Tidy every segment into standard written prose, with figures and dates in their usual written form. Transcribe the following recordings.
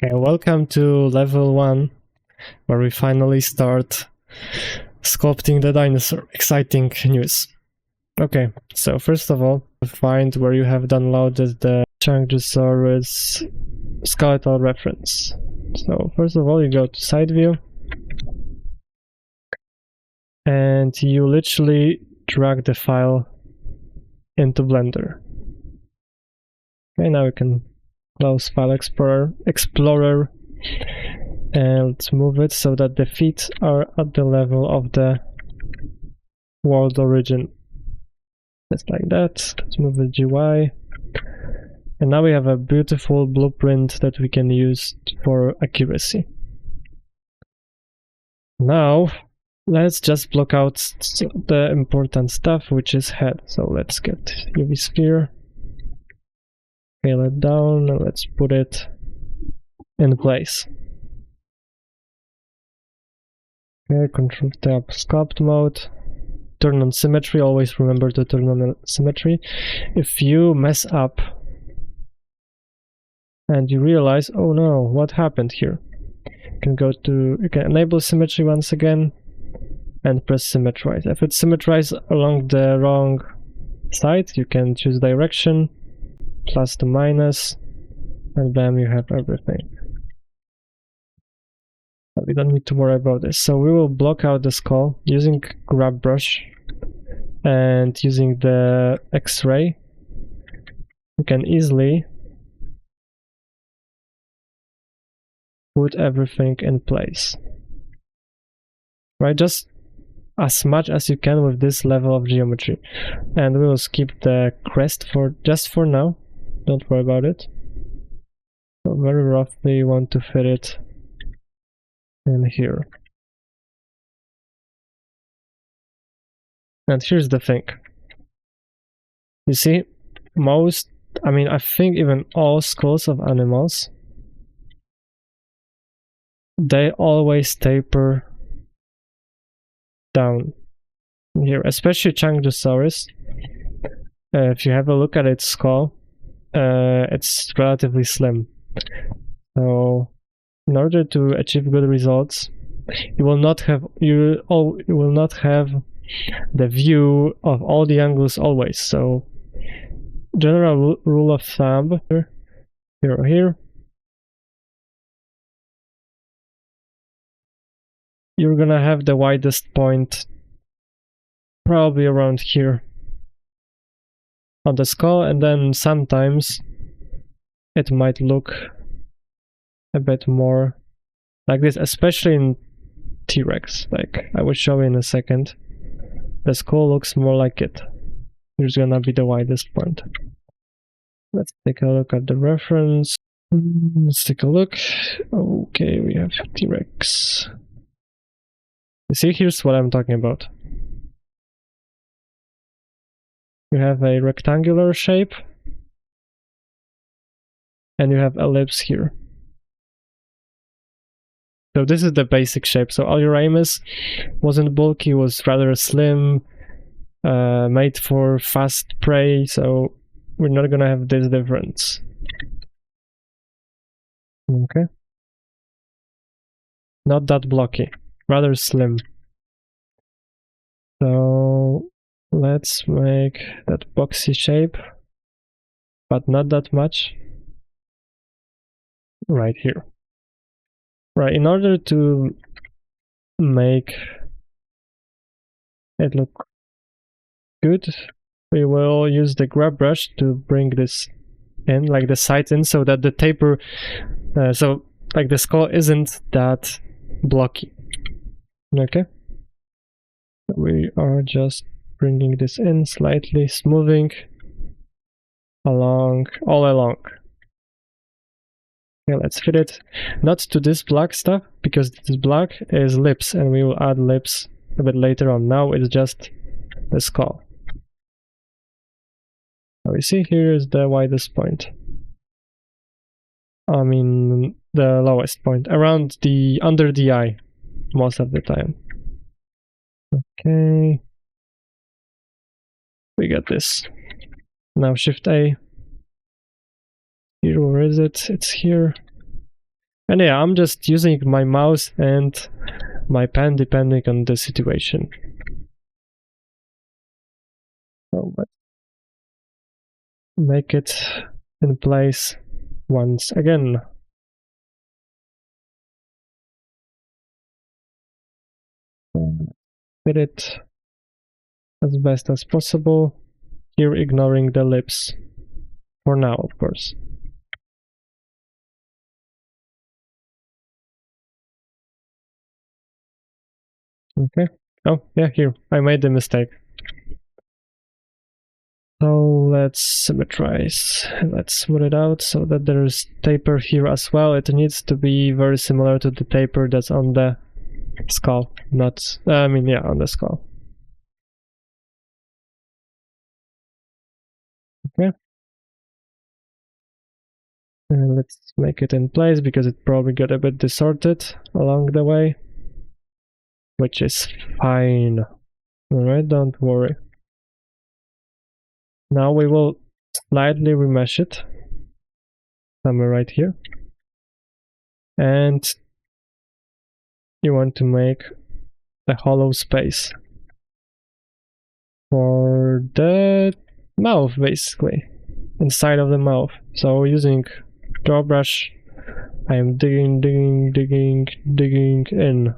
Okay, welcome to level 1, where we finally start sculpting the dinosaur. Exciting news. Okay, so first of all, find where you have downloaded the Dinosaurs skeletal reference. So first of all, you go to side view, and you literally drag the file into Blender. Okay, now we can close File Explorer, and let's move it so that the feet are at the level of the world origin. Just like that. Let's move the GUI. And now we have a beautiful blueprint that we can use for accuracy. Now, let's just block out the important stuff, which is head. So let's get UV sphere, scale it down, and let's put it in place. Okay, Control Tab, Sculpt mode. Turn on symmetry, always remember to turn on symmetry. If you mess up and you realize, oh no, what happened here? You can enable symmetry once again and press symmetrize. If it's symmetrized along the wrong side, you can choose direction, plus to minus, and bam, you have everything. But we don't need to worry about this. So we will block out the skull using grab brush and using the X-ray. You can easily put everything in place. Right, just as much as you can with this level of geometry. And we will skip the crest just for now. Don't worry about it. So very roughly you want to fit it in here. And here's the thing. You see, I think even all skulls of animals, they always taper down here, especially Dinosaurs. If you have a look at its skull, it's relatively slim. So in order to achieve good results, you will not have the view of all the angles always. So general rule of thumb here or here, you're gonna have the widest point probably around here on the skull, and then sometimes it might look a bit more like this, especially in T-Rex. Like I will show you in a second. The skull looks more like it. Here's gonna be the widest point. Let's take a look at the reference. Let's take a look. Okay, we have T-Rex. You see, here's what I'm talking about. You have a rectangular shape, and you have ellipse here. So this is the basic shape. So Aluramus wasn't bulky, was rather slim, made for fast prey, so we're not gonna have this difference. Okay. Not that blocky, rather slim. So let's make that boxy shape, but not that much. Right here. Right, in order to make it look good, we will use the grab brush to bring this in, like the side in, so that the taper, so like the skull isn't that blocky. Okay, we are just bringing this in slightly, smoothing all along. Okay, let's fit it not to this black stuff, because this black is lips, and we will add lips a bit later on. Now it's just the skull. Now we see here is the widest point. I mean the lowest point, around under the eye most of the time. Okay, we got this. Now Shift A. Here, where is it? It's here. And yeah, I'm just using my mouse and my pen depending on the situation. So let's make it in place once again. Fit it as best as possible. Here ignoring the lips. For now, of course. Okay. Oh, yeah, here. I made the mistake. So let's symmetrize. Let's smooth it out so that there's taper here as well. It needs to be very similar to the taper that's on the skull. Not, yeah, on the skull. Okay. And let's make it in place because it probably got a bit distorted along the way. Which is fine. Alright, don't worry. Now we will slightly remesh it. Somewhere right here. And you want to make a hollow space for the mouth, basically. Inside of the mouth. So using draw brush, I am digging in.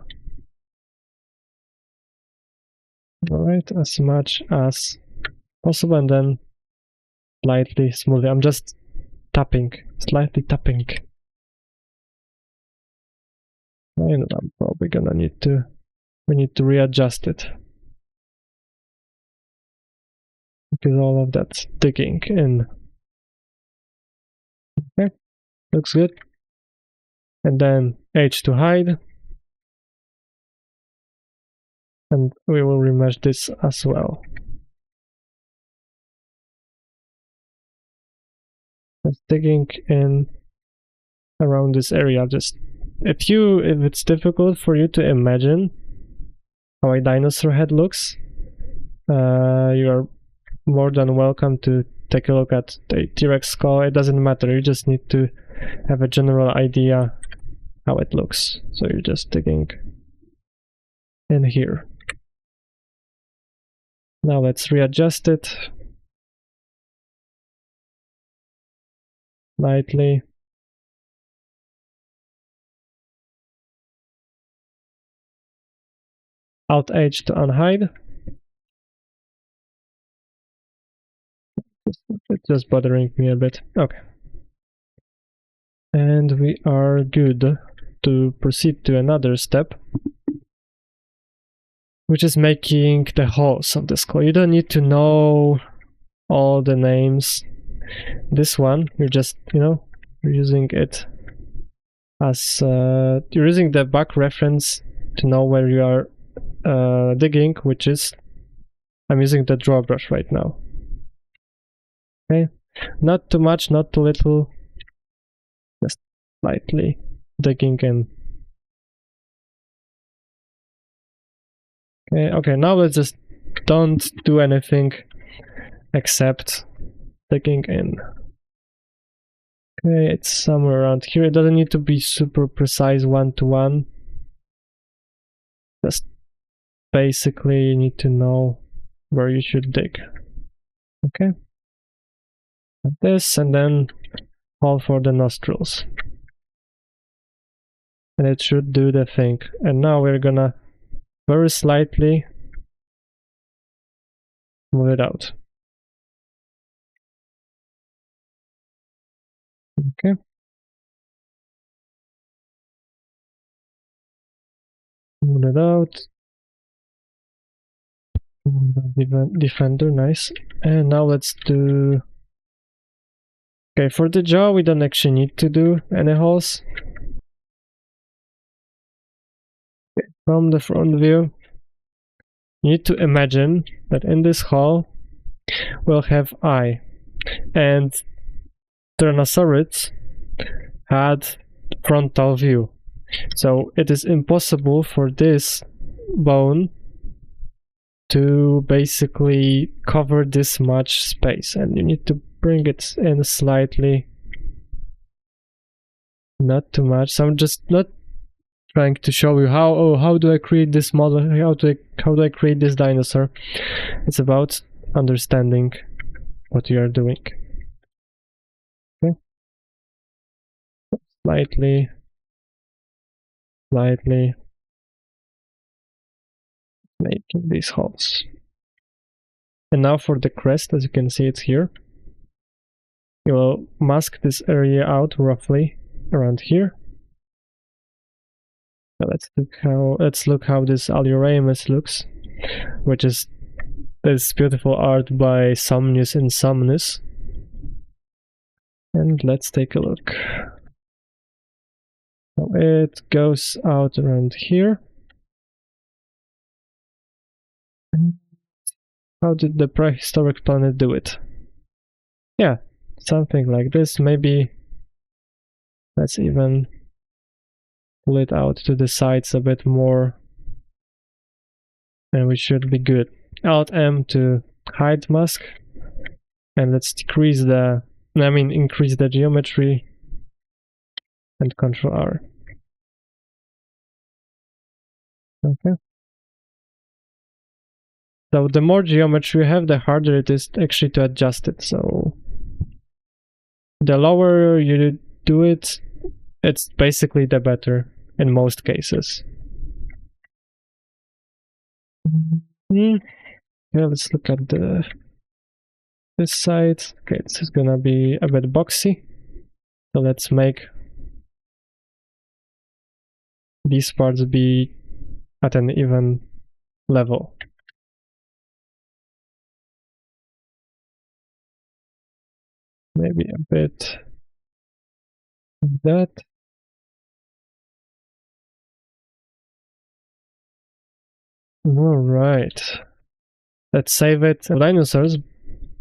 Alright, as much as possible, and then slightly smoothly. I'm just tapping, slightly tapping. And I'm probably gonna need to, we need to readjust it. Because all of that's digging in. Okay, looks good. And then H to hide. And we will remesh this as well. Just digging in around this area. Just if it's difficult for you to imagine how a dinosaur head looks, you are more than welcome to take a look at the T-Rex skull. It doesn't matter, you just need to have a general idea how it looks. So you're just digging in here. Now let's readjust it lightly. Alt H to unhide. It's just bothering me a bit. Okay. And we are good to proceed to another step, which is making the holes of the skull. You don't need to know all the names. This one, you're just, you're using it as, you're using the back reference to know where you are digging, which is, I'm using the draw brush right now. Okay, not too much, not too little, just lightly digging in. Okay, now let's just don't do anything except digging in. Okay, it's somewhere around here. It doesn't need to be super precise one-to-one. Just basically you need to know where you should dig. Okay. Like this, and then call for the nostrils. And it should do the thing. And now we're gonna very slightly move it out. Okay. Move it out. Defender, nice. And now let's do... Okay, for the jaw we don't actually need to do any holes. Okay, from the front view, you need to imagine that in this hole we'll have eye. And Tyrannosaurus had frontal view. So it is impossible for this bone to basically cover this much space, and you need to bring it in slightly Not too much. So I'm just not trying to show you how do I create this model, how do I create this dinosaur. It's about understanding what you are doing. Okay. Slightly making these holes. And now for the crest, as you can see, it's here. You will mask this area out roughly around here. Now let's look how this Aluraemus looks, which is this beautiful art by Somnius Insomnus. And let's take a look. Now it goes out around here. How did the prehistoric planet do it? Yeah, something like this. Maybe let's even pull it out to the sides a bit more, and we should be good. Alt M to hide mask, and let's increase the geometry, and Control R. Okay. So the more geometry you have, the harder it is actually to adjust it. So the lower you do it, it's basically the better in most cases. Yeah, let's look at this side. Okay, this is gonna be a bit boxy. So let's make these parts be at an even level. Maybe a bit like that. All right. Let's save it. Dinosaurs,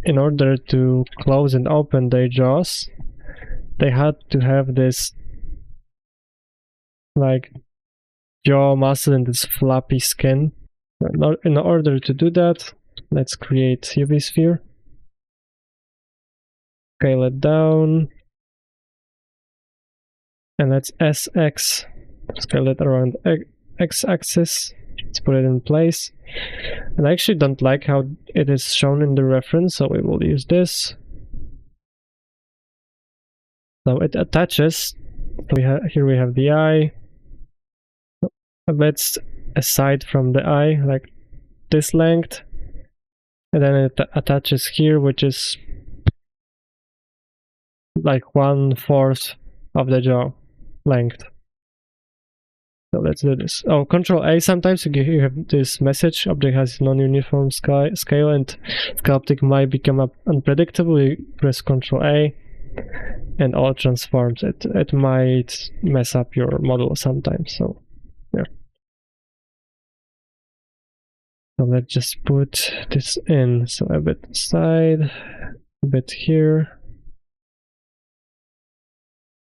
in order to close and open their jaws, they had to have this like jaw muscle and this flappy skin. In order to do that, let's create UV sphere. Scale it down. And let's SX. Scale it around X-axis. Let's put it in place. And I actually don't like how it is shown in the reference, so we will use this. So it attaches. So here we have the eye. A bit aside from the eye, like this length. And then it attaches here, which is like 1/4 of the jaw length. So let's do this. Oh, Control A, sometimes you have this message, object has non-uniform scale and sculpting might become unpredictable. You press Control A and all transforms. It might mess up your model sometimes, so yeah. So let's just put this in, so a bit side, a bit here,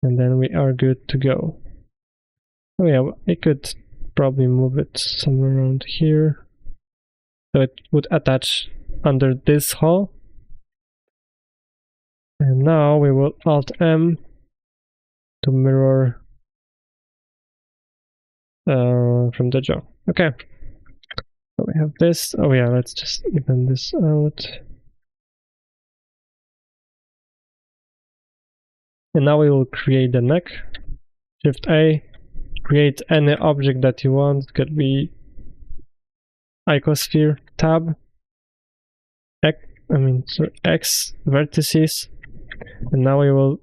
and then we are good to go. Oh yeah, I could probably move it somewhere around here. So it would attach under this hole. And now we will Alt M to mirror from the jaw. Okay. So we have this. Oh yeah, let's just even this out. And now we will create the neck. Shift A. Create any object that you want. It could be icosphere, tab, X vertices, and now we will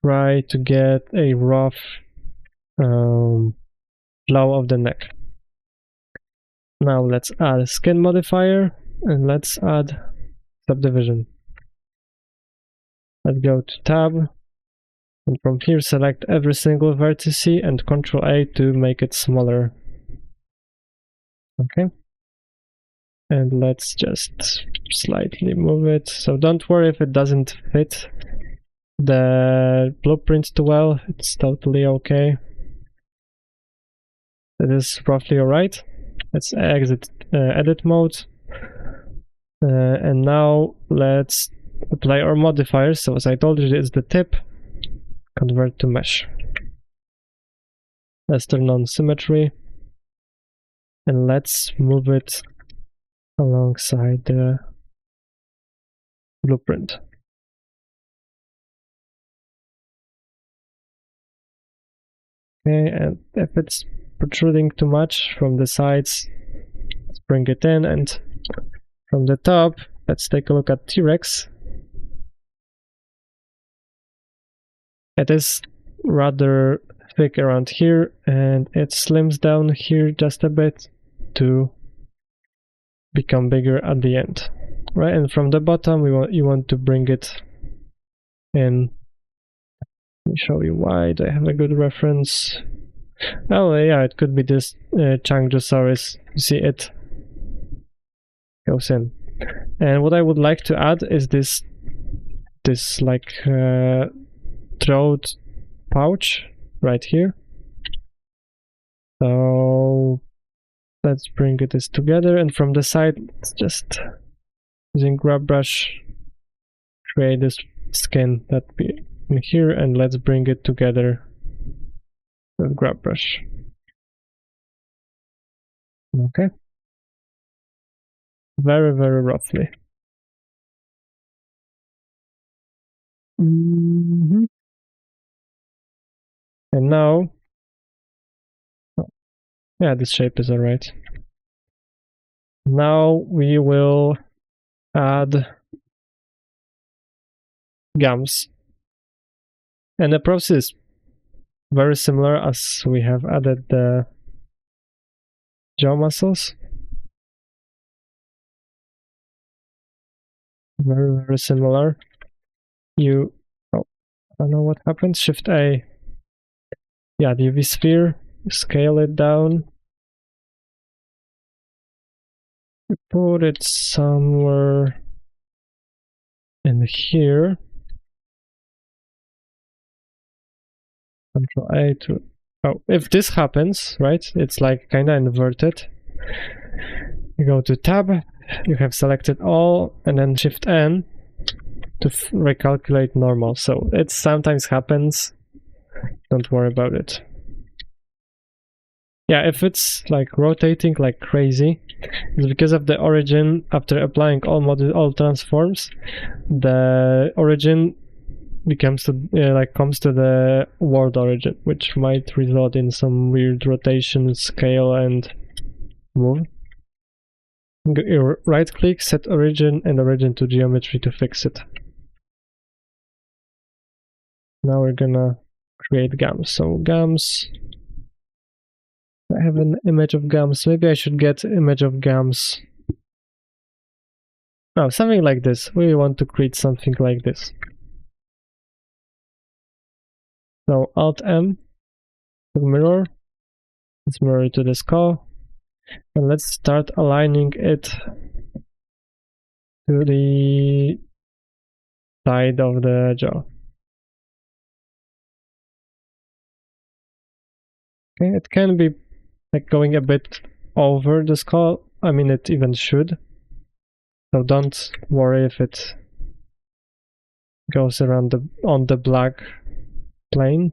try to get a rough flow of the neck. Now let's add a skin modifier and let's add subdivision. Let's go to tab. And from here select every single vertex and Ctrl A to make it smaller. Okay. And let's just slightly move it. So don't worry if it doesn't fit the blueprint too well. It's totally okay. It is roughly alright. Let's exit edit mode. And now let's apply our modifiers. So as I told you, it's the tip. Convert to mesh. Let's turn on symmetry. And let's move it alongside the blueprint. Okay, and if it's protruding too much from the sides, let's bring it in, and from the top, let's take a look at T-Rex. It is rather thick around here, and it slims down here just a bit to become bigger at the end, right? And from the bottom, you want to bring it in. Let me show you why. Do I have a good reference? Oh yeah, it could be this Dinosaurs. You see, it goes in. And what I would like to add is this like throat pouch right here. So let's bring this together, and from the side, let's just using grab brush create this skin that be in here, and let's bring it together with grab brush. Okay, very roughly. And now, yeah, this shape is alright. Now we will add gums, and the process is very similar as we have added the jaw muscles. Very similar. I don't know what happens. Shift A. Yeah, the UV sphere. Scale it down. You put it somewhere in here. Control A to. Oh, if this happens, right? It's like kind of inverted. You go to tab. You have selected all, and then Shift N to recalculate normal. So it sometimes happens. Don't worry about it. Yeah, if it's like rotating like crazy, it's because of the origin. After applying all transforms, the origin comes to the world origin, which might result in some weird rotation, scale, and move. Right click, set origin and origin to geometry to fix it. Now we're gonna create gums. So gums. I have an image of gums. Maybe I should get image of gums. No, something like this. We want to create something like this. So Alt M to mirror. Let's mirror to the skull. And let's start aligning it to the side of the jaw. Okay, it can be like going a bit over the skull. I mean, it even should. So don't worry if it goes around on the black plane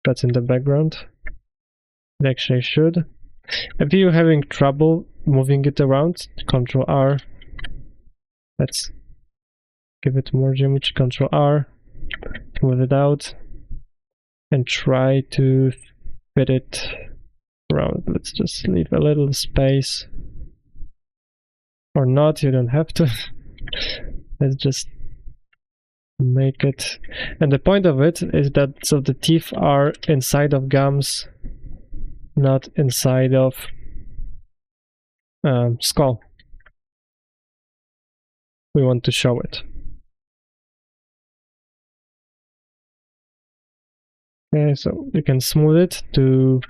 that's in the background. It actually should. If you're having trouble moving it around, Control R. Let's give it more geometry. Control R. Move it out. And try to fit it around. Let's just leave a little space. Or not, you don't have to. Let's just make it. And the point of it is that so the teeth are inside of gums, not inside of skull. We want to show it. Okay, so you can smooth it to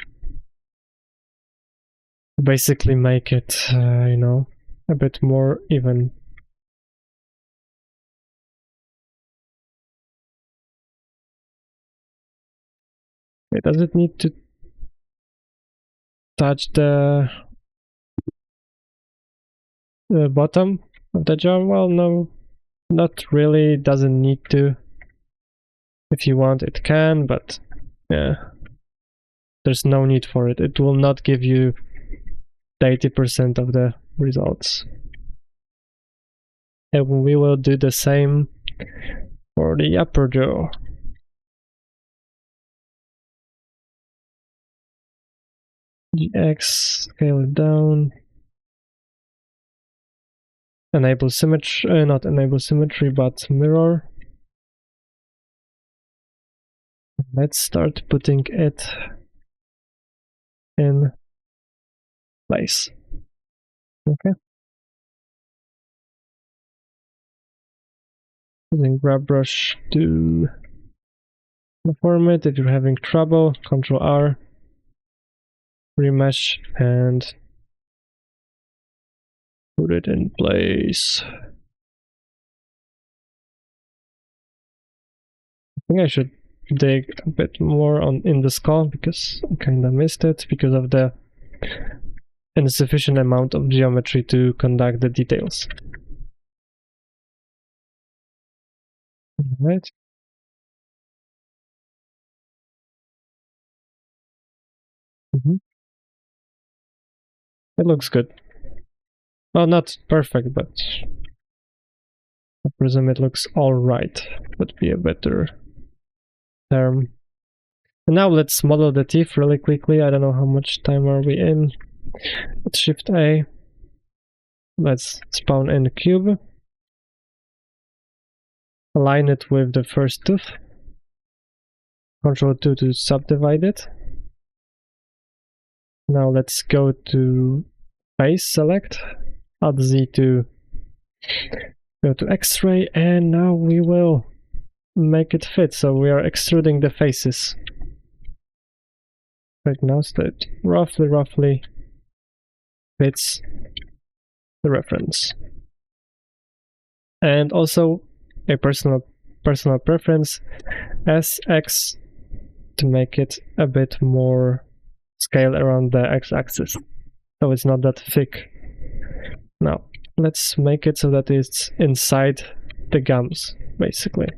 basically make it, you know, a bit more even. Okay, does it need to touch the bottom of the jaw? Well, no, not really. Doesn't need to. If you want, it can, but yeah, there's no need for it. It will not give you the 80% of the results. And we will do the same for the upper jaw. GX, scale it down. Enable symmetry, not enable symmetry, but mirror. Let's start putting it in place. Okay. Using grab brush to form it. If you're having trouble, Ctrl R, remesh, and put it in place. I think I should dig a bit more in the skull because I kinda missed it because of the insufficient amount of geometry to conduct the details. Alright. It looks good. Well, not perfect, but I presume it looks alright. Would be a better term. And now let's model the teeth really quickly. I don't know how much time are we in. Let's Shift A. Let's spawn in a cube. Align it with the first tooth. Ctrl 2 to subdivide it. Now let's go to face select. Alt Z to go to X-ray, and now we will make it fit. So we are extruding the faces right now, so it roughly fits the reference. And also a personal preference, SX, to make it a bit more scale around the x-axis, so it's not that thick. Now let's make it so that it's inside the gums, basically.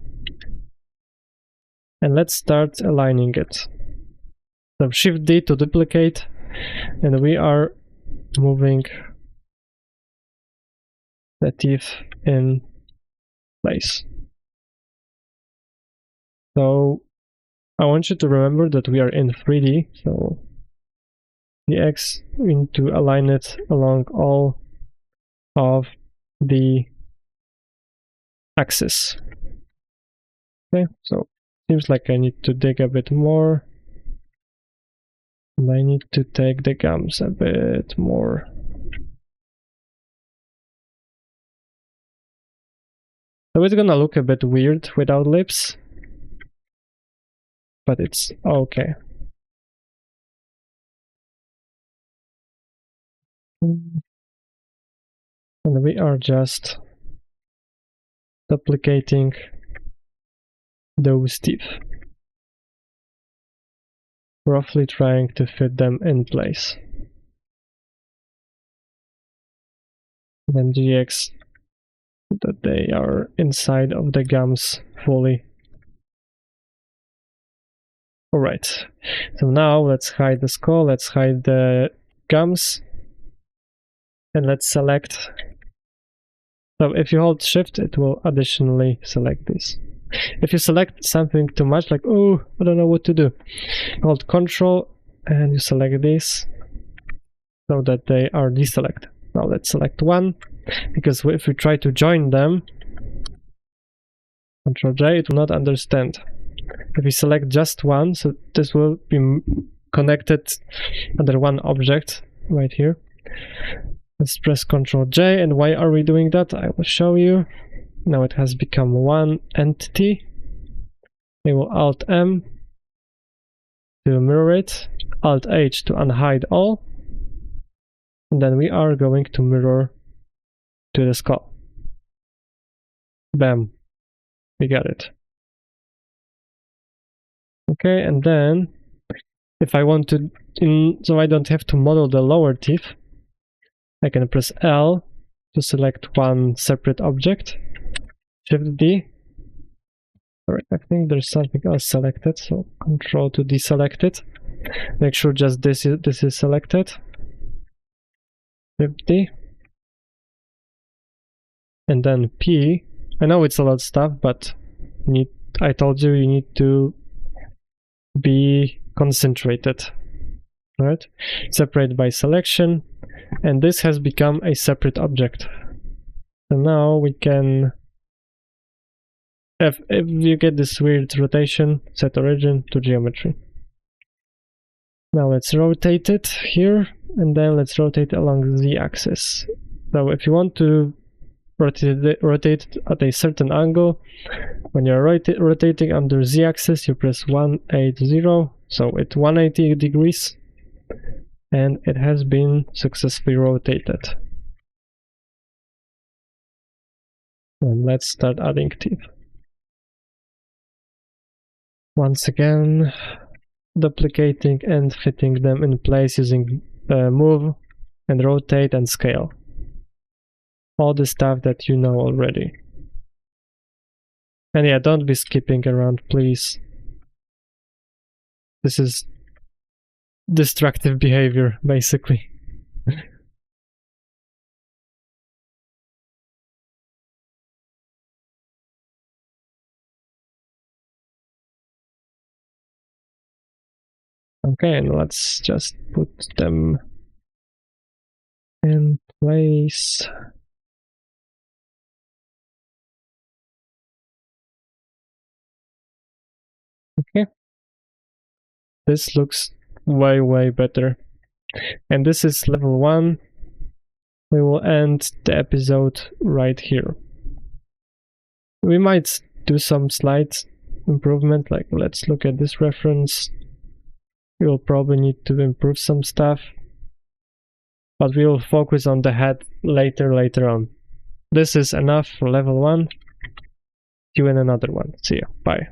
And let's start aligning it. So Shift D to duplicate, and we are moving the teeth in place. So I want you to remember that we are in 3D, so the X, we need to align it along all of the axis. Okay, so seems like I need to dig a bit more, and I need to take the gums a bit more. So it's gonna look a bit weird without lips, but it's okay. And we are just duplicating those teeth, roughly trying to fit them in place. Then GX, that they are inside of the gums fully. Alright, so now let's hide the skull, let's hide the gums, and let's select. So if you hold Shift, it will additionally select this. If you select something too much, like, oh, I don't know what to do, hold Ctrl and you select this so that they are deselected. Now let's select one, because if we try to join them, Ctrl J, it will not understand. If we select just one, so this will be connected under one object right here. Let's press Ctrl J, and why are we doing that? I will show you. Now it has become one entity. We will Alt M to mirror it, Alt H to unhide all, and then we are going to mirror to the skull. Bam, we got it. Okay, and then if I want to, so I don't have to model the lower teeth, I can press L to select one separate object, Shift D. Alright, I think there's something else selected, so Control to deselect it. Make sure just this is selected. 50. And then P. I know it's a lot of stuff, but I told you need to be concentrated. Right? Separate by selection. And this has become a separate object. So now we can, if you get this weird rotation, set origin to geometry. Now let's rotate it here, and then let's rotate along the z-axis. So if you want to rotate at a certain angle, when you're rotating under z-axis, you press 180, so it's 180 degrees, and it has been successfully rotated. And let's start adding teeth. Once again, duplicating and fitting them in place using move and rotate and scale. All the stuff that you know already. And yeah, don't be skipping around, please. This is destructive behavior, basically. Okay, and let's just put them in place. Okay. This looks way better. And this is level 1. We will end the episode right here. We might do some slight improvement, like let's look at this reference. We will probably need to improve some stuff, but we will focus on the head later on. This is enough for level 1. See you in another one. See ya. Bye.